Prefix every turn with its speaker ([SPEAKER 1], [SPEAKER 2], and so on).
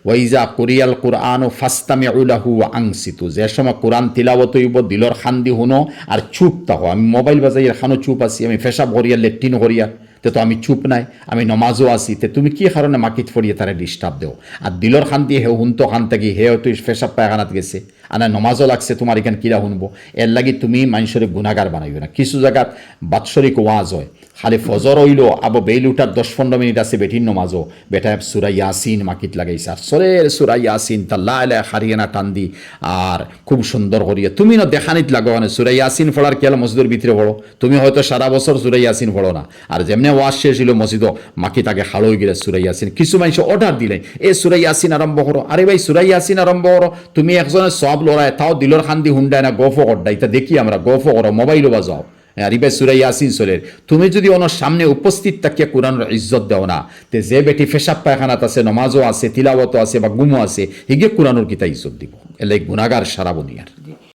[SPEAKER 1] ওয়াইজা কুরিয়াল কুরআন ফাস্তামিউ লাহু ওয়া আনসিতু, যে সময় কোরআন তিলাওয়াত হইব দিলর খান্দি হুনো আর চুপ থাকো। আমি মোবাইল বাজাইয়ের খানো চুপ আছি, আমি পেশাব করিয়া লেট্রিন করিয়া, তো আমি চুপ নাই, আমি নমাজও আছি, তে তুমি কি কারণে মাকিত ফরিয়ে তারা ডিস্টার্ব দেও? আর দিলর খান দিয়ে হে হুনতো খান থাকি হে হয়তো পেশাব পায়খানাত গেছে, আনা নমাজও লাগছে, তোমার এখানে কিরা শুনবো? এর লাগি তুমি মানুষের গুণাগার বানাইবে না। কিছু জায়গাত বাৎসরিক ওয়াজ হয়, খালি ফজর হইল আবো বেইল উঠার 10-15 মিনিট আছে বেটির নমাজও, বেটা সুরা ইয়াসিন মাকিত লাগাইছে, আর সরের সুরা ইয়াসিন তাল্লা এলা হারিয়ানা টান দি আর খুব সুন্দর করিয়া তুমি না দেখানিত লাগো, মানে সুরা ইয়াসিন পড়ার কেল মসজিদের ভিতরে পড়ো, তুমি হয়তো সারা বছর সুরা ইয়াসিন পড়ো না, আর যেমনি ওয়াজ শেষ হইল মসজিদও মাকি তাকে হালো গেলে সুরা ইয়াসিন। কিছু মানুষ অর্ডার দিলেন এ সুরা ইয়াসিন আরম্ভ করো, আরে ভাই সুরা ইয়াসিন আরম্ভ করো, তুমি একজনের সব লড়াই তাও দিলর খান্দি হুন্ডায় না গফ করডা, এটা দেখি আমরা গফ করো মোবাইলও বাজাও, আরিবে সূরা ইয়াসিন চলের। তুমি যদি ওনার সামনে উপস্থিত থাকিয়া কোরআনের ইজ্জত দেও না, তে যে বেটি পেশাব পায়খানাত আছে, নমাজও আছে, তিলাওয়াতও আছে বা গুমও আছে, হিগে কোরআনের কিতা ইজ্জত দিব? এলাই গুনাহগার সারা বনিয়ার।